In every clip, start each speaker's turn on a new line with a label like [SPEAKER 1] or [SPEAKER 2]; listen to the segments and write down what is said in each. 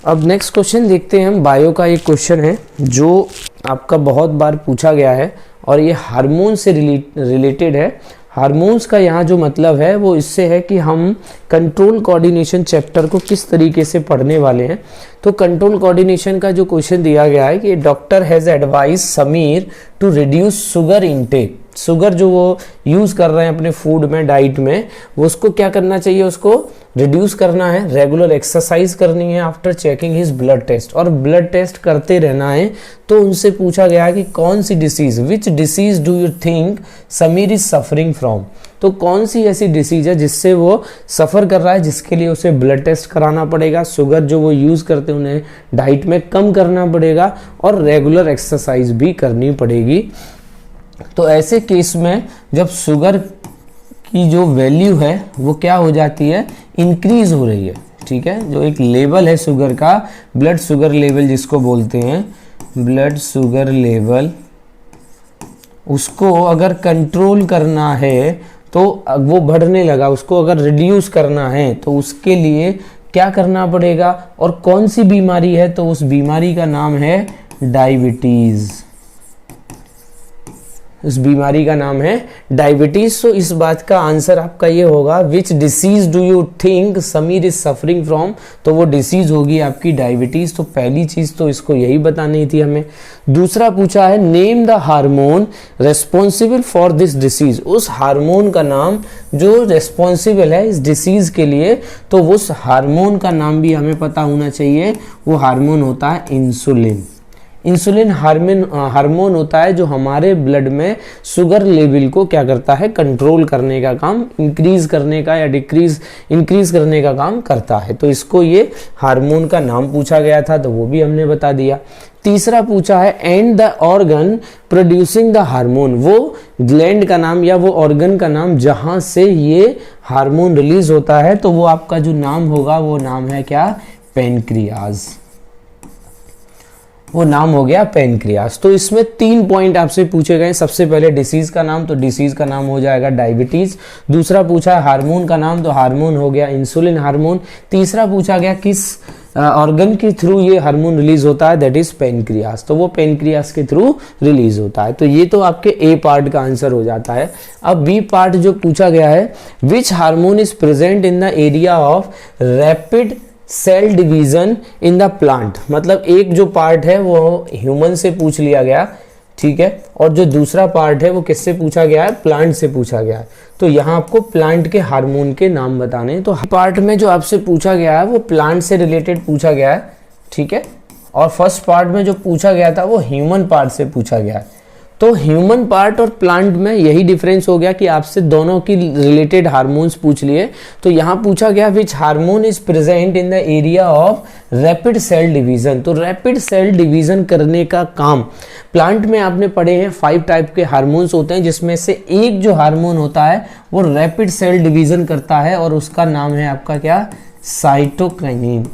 [SPEAKER 1] अब next question देखते हैं हम। बायो का एक क्वेश्चन है जो आपका बहुत बार पूछा गया है और ये हार्मोन से रिलेटेड है। हार्मोन्स का यहाँ जो मतलब है वो इससे है कि हम कंट्रोल कोऑर्डिनेशन चैप्टर को किस तरीके से पढ़ने वाले हैं। तो कंट्रोल कोऑर्डिनेशन का जो क्वेश्चन दिया गया है कि doctor has advice Sameer to reduce sugar intake. Sugar जो वो यूज़ कर रहे हैं अपने फूड में, डाइट में, वो उसको क्या करना चाहिए, उसको रिड्यूस करना है, रेगुलर एक्सरसाइज करनी है after checking his blood test, और ब्लड टेस्ट करते रहना है। तो उनसे पूछा गया है कि कौन सी disease, which disease do you think Sameer is suffering from. तो कौन सी ऐसी डिसीज है जिससे वो सफ़र कर रहा है, जिसके लिए उसे ब्लड टेस्ट कराना पड़ेगा, शुगर जो वो यूज़ करते हैं उन्हें डाइट में कम करना पड़ेगा और रेगुलर एक्सरसाइज भी करनी पड़ेगी। तो ऐसे केस में जब शुगर की जो वैल्यू है वो क्या हो जाती है, इंक्रीज हो रही है, ठीक है। जो एक लेवल है शुगर का, ब्लड शुगर लेवल जिसको बोलते हैं, ब्लड शुगर लेवल, उसको अगर कंट्रोल करना है तो वो बढ़ने लगा, उसको अगर रिड्यूस करना है तो उसके लिए क्या करना पड़ेगा, और कौन सी बीमारी है, तो उस बीमारी का नाम है डायबिटीज़। उस बीमारी का नाम है डायबिटीज। तो इस बात का आंसर आपका ये होगा, विच disease do you think Sameer is suffering from, तो वो डिसीज होगी आपकी डायबिटीज। तो पहली चीज तो इसको यही बतानी थी हमें। दूसरा पूछा है name the hormone responsible for this disease, उस हार्मोन का नाम जो रेस्पॉन्सिबल है इस डिसीज के लिए, तो उस हार्मोन का नाम भी हमें पता होना चाहिए। वो हार्मोन होता है इंसुलिन। इंसुलिन हार्मोन होता है जो हमारे ब्लड में शुगर लेवल को क्या करता है, कंट्रोल करने का काम, इंक्रीज करने का या इंक्रीज करने का काम करता है। तो इसको ये हार्मोन का नाम पूछा गया था, तो वो भी हमने बता दिया। तीसरा पूछा है and the organ producing the hormone, वो ग्लैंड का नाम या वो ऑर्गन का नाम जहां से ये हार्मोन रिलीज होता है, तो वो आपका जो नाम होगा वो नाम है क्या, पेनक्रियाज। वो नाम हो गया पेनक्रियास। तो इसमें 3 पॉइंट आपसे पूछे गए। सबसे पहले डिसीज का नाम, तो डिसीज का नाम हो जाएगा डायबिटीज। दूसरा पूछा है हार्मोन का नाम, तो हार्मोन हो गया इंसुलिन हार्मोन। तीसरा पूछा गया किस ऑर्गन के थ्रू ये हार्मोन रिलीज होता है, दैट इज पेनक्रियास, तो वो पेनक्रियास के थ्रू रिलीज होता है। तो ये तो आपके ए पार्ट का आंसर हो जाता है। अब बी पार्ट जो पूछा गया है, which hormone is present in the area of rapid cell division in the plant, मतलब एक जो पार्ट है वो ह्यूमन से पूछ लिया गया, ठीक है, और जो दूसरा पार्ट है वो किससे पूछा गया है, प्लांट से पूछा गया है। तो यहाँ आपको प्लांट के हार्मोन के नाम बताने हैं। तो पार्ट में जो आपसे पूछा गया है वो प्लांट से रिलेटेड पूछा गया है, ठीक है, और फर्स्ट पार्ट में जो पूछा गया था वो ह्यूमन पार्ट से पूछा गया है। तो ह्यूमन पार्ट और प्लांट में यही डिफरेंस हो गया कि आपसे दोनों की रिलेटेड हार्मोन्स पूछ लिए। तो यहाँ पूछा गया which hormone is present in the area of rapid cell division, तो रैपिड सेल डिवीजन करने का काम प्लांट में आपने पढ़े हैं। 5 टाइप के हार्मोन्स होते हैं, जिसमें से एक जो हार्मोन होता है वो रैपिड सेल डिवीजन करता है और उसका नाम है आपका क्या, साइटोकाइनिन।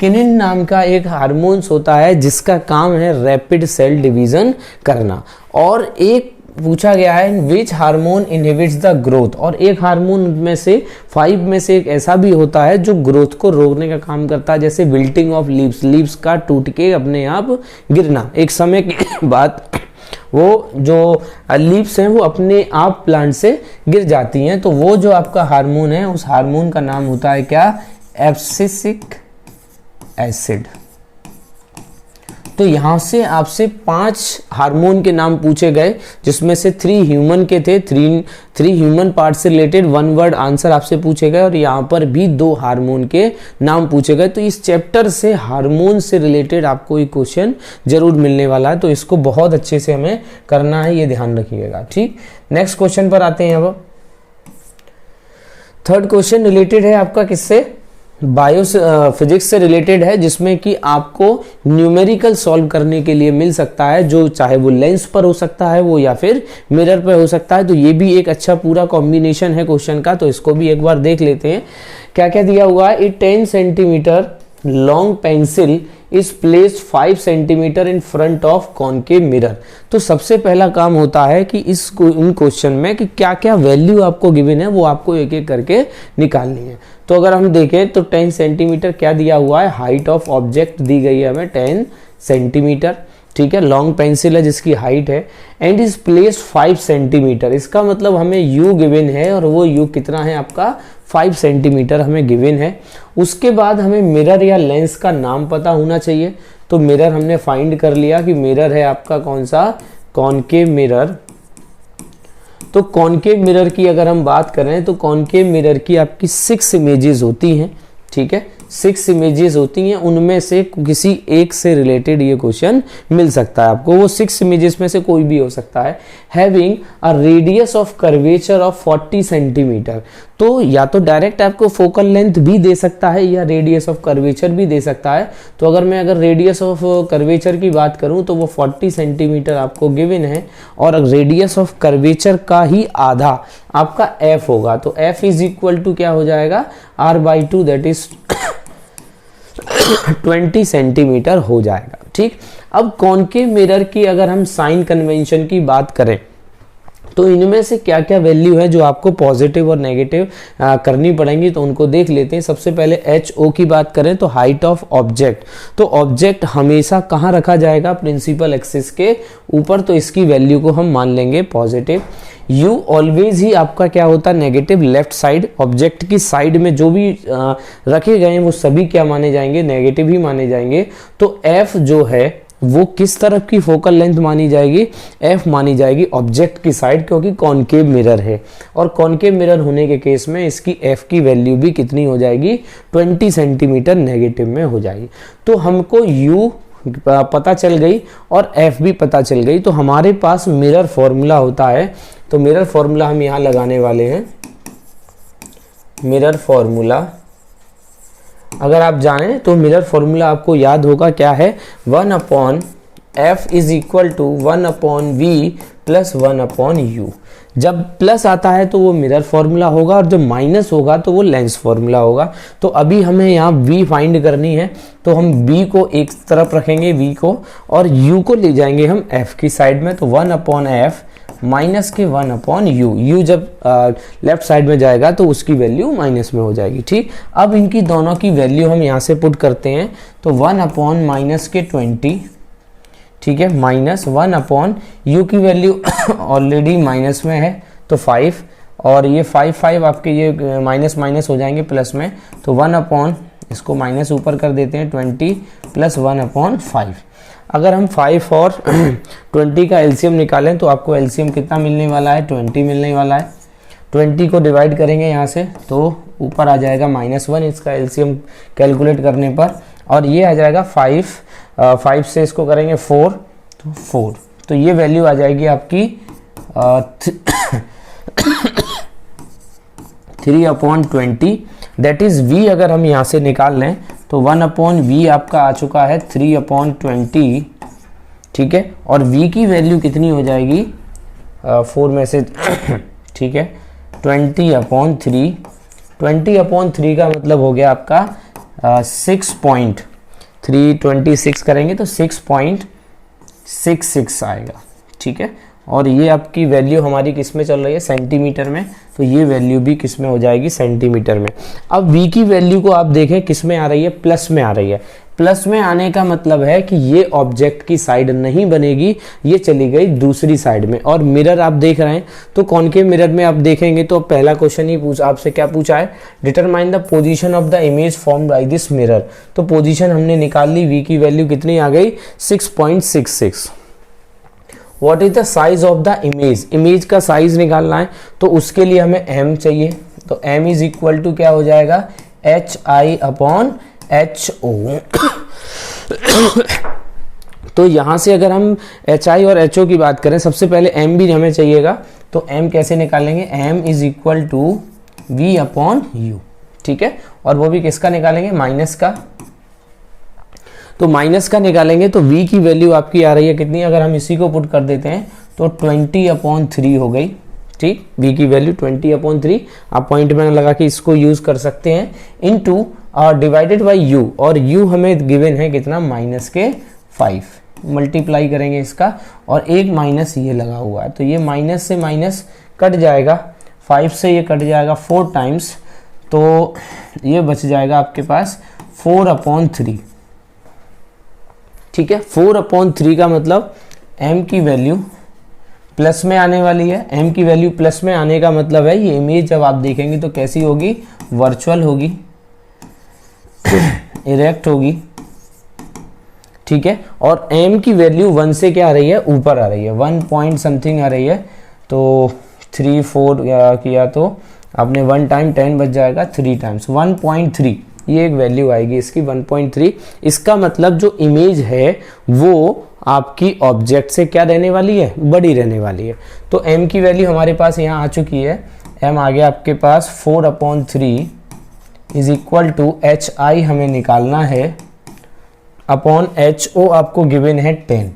[SPEAKER 1] किनिन नाम का एक हार्मोन्स होता है जिसका काम है रैपिड सेल डिवीजन करना। और एक पूछा गया है which hormone inhibits the growth, और एक हार्मोन में से 5 में से एक ऐसा भी होता है जो ग्रोथ को रोकने का काम करता है, जैसे विल्टिंग ऑफ लीव्स का टूट के अपने आप गिरना। एक समय के बाद वो जो लीव्स हैं वो अपने आप प्लांट से गिर जाती हैं। तो वो जो आपका हार्मोन है उस हार्मोन का नाम होता है क्या, एब्सिसिक एसिड। तो यहां से आपसे 5 हार्मोन के नाम पूछे गए, जिसमें से 3 ह्यूमन के थे, 3 ह्यूमन पार्ट से रिलेटेड 1 वर्ड आंसर आपसे पूछे गए, और यहाँ पर भी 2 हार्मोन के नाम पूछे गए। तो इस चैप्टर से हार्मोन से रिलेटेड आपको एक क्वेश्चन जरूर मिलने वाला है, तो इसको बहुत अच्छे से हमें करना है, ये ध्यान रखिएगा, ठीक। नेक्स्ट क्वेश्चन पर आते हैं। अब थर्ड क्वेश्चन रिलेटेड है आपका किससे, बायो फिजिक्स से रिलेटेड है, जिसमें कि आपको न्यूमेरिकल सॉल्व करने के लिए मिल सकता है, जो चाहे वो लेंस पर हो सकता है वो या फिर मिरर पर हो सकता है। तो ये भी एक अच्छा पूरा कॉम्बिनेशन है क्वेश्चन का, तो इसको भी एक बार देख लेते हैं। क्या क्या दिया हुआ है, 10 centimetre long pencil is placed 5 centimetre in front of concave mirror. तो सबसे पहला काम होता है कि इन क्वेश्चन में कि क्या क्या वैल्यू आपको गिवन है वो आपको एक एक करके निकालनी है। तो अगर हम देखें तो 10 सेंटीमीटर क्या दिया हुआ है, हाइट ऑफ ऑब्जेक्ट दी गई है हमें 10 सेंटीमीटर, ठीक है। लॉन्ग पेंसिल है जिसकी हाइट है, एंड इज प्लेस्ड 5 सेंटीमीटर, इसका मतलब हमें यू गिवन है और वो यू कितना है आपका 5 सेंटीमीटर हमें गिवन है। उसके बाद हमें मिरर या लेंस का नाम पता होना चाहिए। तो मिरर हमने फाइंड कर लिया कि मिरर है आपका कौन सा, कॉनकेव मिरर। तो कॉनकेव मिरर की अगर हम बात करें तो कॉनकेव मिरर की आपकी 6 इमेजेस होती हैं, ठीक है, 6 इमेजेस होती हैं, उनमें से किसी एक से रिलेटेड ये क्वेश्चन मिल सकता है आपको। वो 6 इमेजेस में से कोई भी हो सकता है। Having a radius of curvature of 40 centimetre, तो या तो डायरेक्ट आपको फोकल लेंथ भी दे सकता है या रेडियस ऑफ कर्वेचर भी दे सकता है। तो अगर रेडियस ऑफ कर्वेचर की बात करूं तो वो 40 सेंटीमीटर आपको गिवन है, और रेडियस ऑफ कर्वेचर का ही आधा आपका f होगा। तो f इज इक्वल टू क्या हो जाएगा, r/2 दैट इज 20 सेंटीमीटर हो जाएगा, ठीक। अब कॉनकेव मिरर की अगर हम साइन कन्वेंशन की बात करें तो इनमें से क्या क्या वैल्यू है जो आपको पॉजिटिव और नेगेटिव करनी पड़ेंगी, तो उनको देख लेते हैं। सबसे पहले HO की बात करें तो हाइट ऑफ ऑब्जेक्ट, तो ऑब्जेक्ट हमेशा कहाँ रखा जाएगा, प्रिंसिपल एक्सिस के ऊपर, तो इसकी वैल्यू को हम मान लेंगे पॉजिटिव। U ऑलवेज ही आपका क्या होता है, नेगेटिव, लेफ्ट साइड, ऑब्जेक्ट की साइड में जो भी रखे गए हैं वो सभी क्या माने जाएंगे, नेगेटिव ही माने जाएंगे। तो F जो है वो किस तरफ की फोकल लेंथ मानी जाएगी, F मानी जाएगी ऑब्जेक्ट की साइड, क्योंकि कॉनकेव मिरर है, और कॉनकेव मिरर होने के केस में इसकी F की वैल्यू भी कितनी हो जाएगी, 20 सेंटीमीटर नेगेटिव में हो जाएगी। तो हमको U पता चल गई और F भी पता चल गई। तो हमारे पास मिरर फॉर्मूला होता है, तो मिरर फॉर्मूला हम यहाँ लगाने वाले हैं। मिरर फॉर्मूला अगर आप जाने तो मिरर फॉर्मूला आपको याद होगा क्या है, 1/f is equal to 1/v plus 1/u। जब प्लस आता है तो वो मिरर फॉर्मूला होगा, और जब माइनस होगा तो वो लेंस फॉर्मूला होगा। तो अभी हमें यहाँ v फाइंड करनी है, तो हम b को एक तरफ रखेंगे, v को, और u को ले जाएंगे हम f की साइड में। तो 1/f माइनस के 1/u, u जब लेफ्ट साइड में जाएगा तो उसकी वैल्यू माइनस में हो जाएगी, ठीक। अब इनकी दोनों की वैल्यू हम यहाँ से पुट करते हैं, तो 1/-20, ठीक है, माइनस 1/u की वैल्यू ऑलरेडी माइनस में है तो 5, और ये 5 आपके ये माइनस माइनस हो जाएंगे प्लस में, तो 1/ इसको माइनस ऊपर कर देते हैं 20 प्लस 1/5। अगर हम 5 और 20 का एलसीएम निकालें तो आपको एलसीएम कितना मिलने वाला है, 20 मिलने वाला है। 20 को डिवाइड करेंगे यहाँ से तो ऊपर आ जाएगा -1 इसका एलसीएम कैलकुलेट करने पर, और ये आ जाएगा 5 से इसको करेंगे 4 तो 4, तो ये वैल्यू आ जाएगी आपकी 3/20, दैट इज v। अगर हम यहाँ से निकाल लें तो 1/v आपका आ चुका है 3/20, ठीक है, और v की वैल्यू कितनी हो जाएगी 4 में से ठीक है 20/3। 20/3 का मतलब हो गया आपका 6.326 करेंगे तो 6.66 आएगा, ठीक है। और ये आपकी वैल्यू हमारी किस में चल रही है, सेंटीमीटर में, तो ये वैल्यू भी किस में हो जाएगी, सेंटीमीटर में। अब v की वैल्यू को आप देखें किस में आ रही है, प्लस में आ रही है। प्लस में आने का मतलब है कि ये ऑब्जेक्ट की साइड नहीं बनेगी, ये चली गई दूसरी साइड में। और मिरर आप देख रहे हैं तो कॉनकेव मिरर में आप देखेंगे तो पहला क्वेश्चन ही आपसे क्या पूछा है, determine the position of the image formed by this mirror. तो पोजीशन हमने निकाल ली, v की वैल्यू कितनी आ गई 6.66। What is the size of the image, image का साइज निकालना है तो उसके लिए हमें m चाहिए, तो m इज इक्वल टू क्या हो जाएगा HI/HO। तो यहां से अगर हम HI और HO की बात करें, सबसे पहले m भी हमें चाहिएगा, तो m कैसे निकालेंगे, m is equal to V/U, ठीक है, और वो भी किसका निकालेंगे, माइनस का। तो माइनस का निकालेंगे तो v की वैल्यू आपकी आ रही है कितनी, अगर हम इसी को पुट कर देते हैं तो 20/3 हो गई, ठीक। v की वैल्यू 20/3, आप पॉइंट में लगा के इसको यूज कर सकते हैं, इनटू और डिवाइडेड बाई यू, और यू हमें गिवन है कितना, -5 मल्टीप्लाई करेंगे इसका, और एक माइनस ये लगा हुआ है, तो ये माइनस से माइनस कट जाएगा, 5 से ये कट जाएगा 4 टाइम्स, तो ये बच जाएगा आपके पास 4/3। ठीक है, 4/3 का मतलब m की वैल्यू प्लस में आने वाली है। m की वैल्यू प्लस में आने का मतलब है ये इमेज जब आप देखेंगे तो कैसी होगी, वर्चुअल होगी, इरेक्ट होगी। ठीक है, और m की वैल्यू 1 से क्या आ रही है, ऊपर आ रही है, 1 पॉइंट समथिंग आ रही है, तो 3 4 किया तो आपने 1 टाइम 10 बच जाएगा, 3 टाइम्स 1.3, ये एक वैल्यू आएगी इसकी 1.3। इसका मतलब जो इमेज है वो आपकी ऑब्जेक्ट से क्या रहने वाली है, बड़ी रहने वाली है। तो m की वैल्यू हमारे पास यहाँ आ चुकी है, m आ गया आपके पास 4/3 इज इक्वल टू hi हमें निकालना है, अपॉन ho आपको गिवन है 10,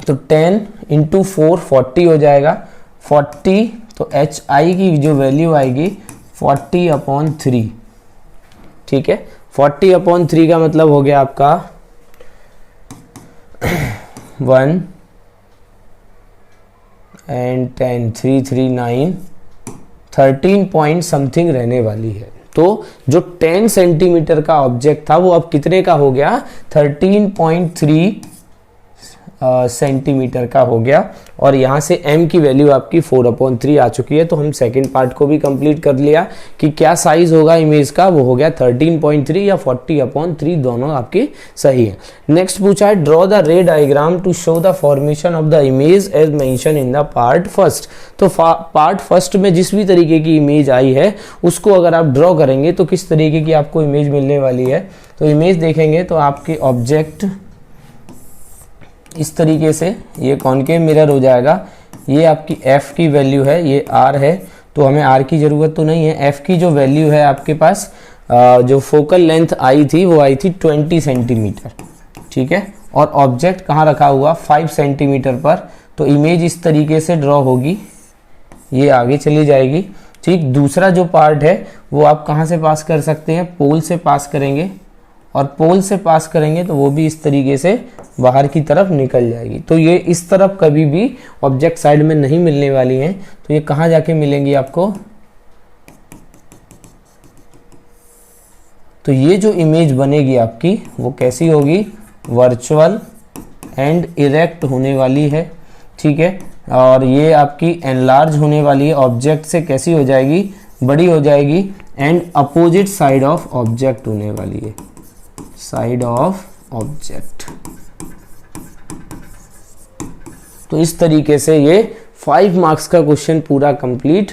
[SPEAKER 1] तो 10 इंटू 4 40 हो जाएगा, 40, तो hi की जो वैल्यू आएगी 40/3। ठीक है, 40/3 का मतलब हो गया आपका 1 and 10 3 3 9 13 पॉइंट समथिंग रहने वाली है। तो जो 10 सेंटीमीटर का ऑब्जेक्ट था वो अब कितने का हो गया, 13.3 सेंटीमीटर का हो गया, और यहाँ से m की वैल्यू आपकी 4/3 आ चुकी है। तो हम सेकेंड पार्ट को भी कंप्लीट कर लिया कि क्या साइज होगा इमेज का, वो हो गया 13.3 या 40/3, दोनों आपकी सही है। नेक्स्ट पूछा है, draw the ray diagram to show the formation of the image as mention in the part first. तो पार्ट फर्स्ट में जिस भी तरीके की इमेज आई है उसको अगर आप ड्रॉ करेंगे तो किस तरीके की आपको इमेज मिलने वाली है। तो इमेज देखेंगे तो आपके ऑब्जेक्ट इस तरीके से ये कॉनकेव मिरर हो जाएगा, ये आपकी f की वैल्यू है, ये r है, तो हमें r की ज़रूरत तो नहीं है। f की जो वैल्यू है आपके पास जो फोकल लेंथ आई थी वो आई थी 20 सेंटीमीटर। ठीक है, और ऑब्जेक्ट कहाँ रखा हुआ, 5 सेंटीमीटर पर, तो इमेज इस तरीके से ड्रॉ होगी, ये आगे चली जाएगी। ठीक, दूसरा जो पार्ट है वो आप कहाँ से पास कर सकते हैं, पोल से पास करेंगे, और पोल से पास करेंगे तो वो भी इस तरीके से बाहर की तरफ निकल जाएगी। तो ये इस तरफ कभी भी ऑब्जेक्ट साइड में नहीं मिलने वाली हैं, तो ये कहाँ जाके मिलेंगी आपको, तो ये जो इमेज बनेगी आपकी वो कैसी होगी, वर्चुअल एंड इरेक्ट होने वाली है। ठीक है, और ये आपकी एनलार्ज होने वाली है, ऑब्जेक्ट से कैसी हो जाएगी, बड़ी हो जाएगी, and opposite side of object होने वाली है, साइड ऑफ ऑब्जेक्ट। तो इस तरीके से ये 5 मार्क्स का क्वेश्चन पूरा कंप्लीट